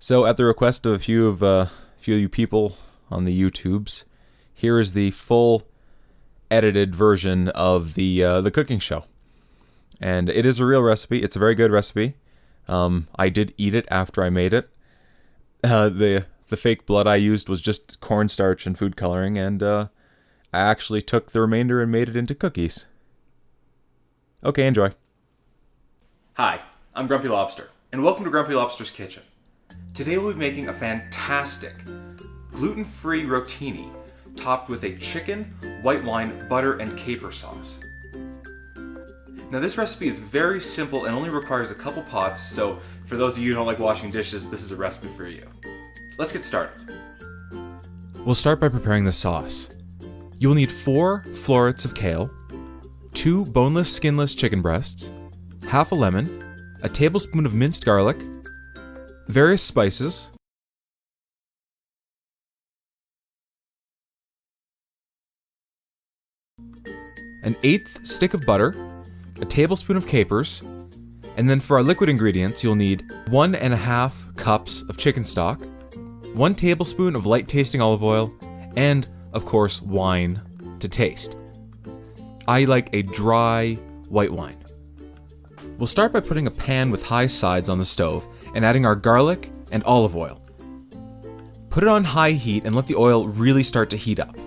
So, at the request of a few of you people on the YouTubes, here is the full edited version of the cooking show, and it is a real recipe. It's a very good recipe. I did eat it after I made it. The fake blood I used was just cornstarch and food coloring, and I actually took the remainder and made it into cookies. Okay, enjoy. Hi, I'm Grumpy Lobster, and welcome to Grumpy Lobster's Kitchen. Today we'll be making a fantastic gluten-free rotini topped with a chicken, white wine, butter, and caper sauce. Now this recipe is very simple and only requires a couple pots, so for those of you who don't like washing dishes, this is a recipe for you. Let's get started. We'll start by preparing the sauce. You will need 4 florets of kale, 2 boneless, skinless chicken breasts, half a lemon, a tablespoon of minced garlic, various spices, an 1/8 stick of butter, a tablespoon of capers, and then for our liquid ingredients you'll need 1.5 cups of chicken stock, 1 tablespoon of light tasting olive oil, and of course wine to taste. I like a dry white wine. We'll start by putting a pan with high sides on the stove and adding our garlic and olive oil. Put it on high heat and let the oil really start to heat up.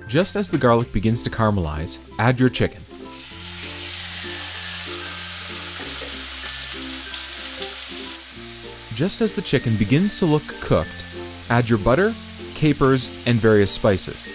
Just as the garlic begins to caramelize, add your chicken. Just as the chicken begins to look cooked, add your butter, capers, and various spices.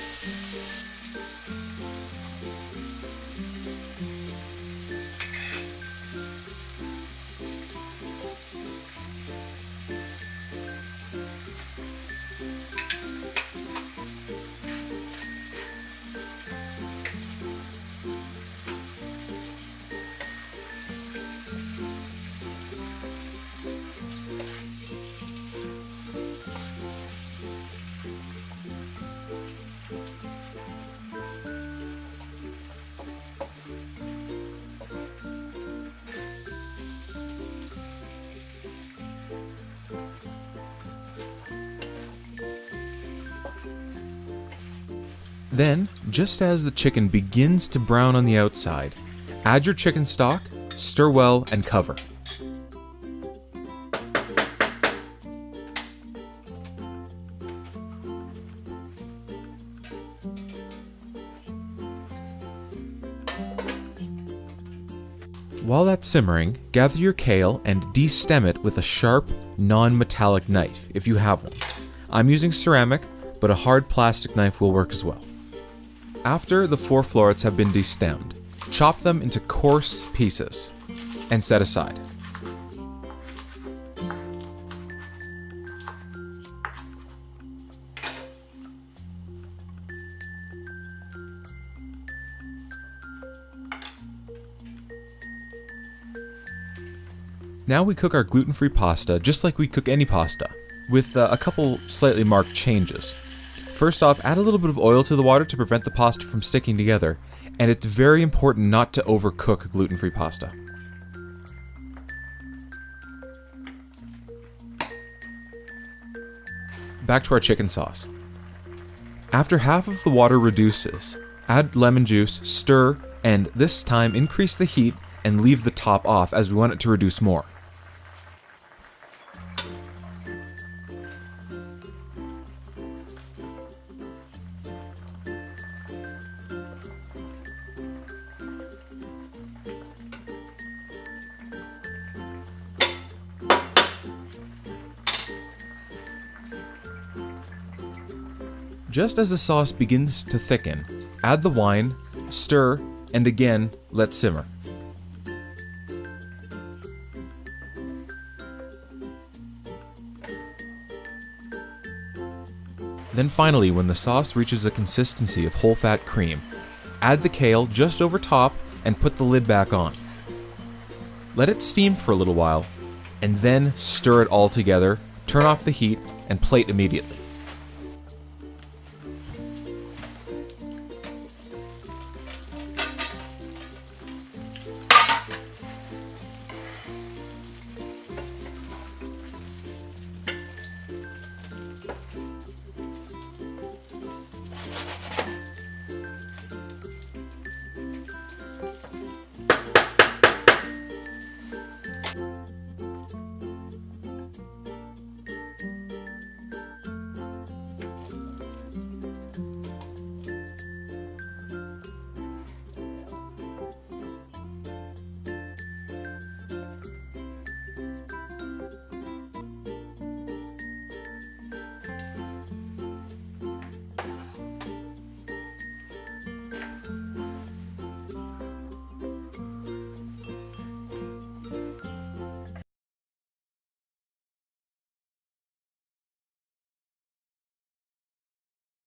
Then, just as the chicken begins to brown on the outside, add your chicken stock, stir well, and cover. While that's simmering, gather your kale and de-stem it with a sharp, non-metallic knife, if you have one. I'm using ceramic, but a hard plastic knife will work as well. After the 4 florets have been destemmed, chop them into coarse pieces and set aside. Now we cook our gluten-free pasta just like we cook any pasta, with a couple slightly marked changes. First off, add a little bit of oil to the water to prevent the pasta from sticking together, and it's very important not to overcook gluten-free pasta. Back to our chicken sauce. After half of the water reduces, add lemon juice, stir, and this time increase the heat and leave the top off as we want it to reduce more. Just as the sauce begins to thicken, add the wine, stir, and again, let simmer. Then finally, when the sauce reaches the consistency of whole fat cream, add the kale just over top and put the lid back on. Let it steam for a little while, and then stir it all together, turn off the heat, and plate immediately.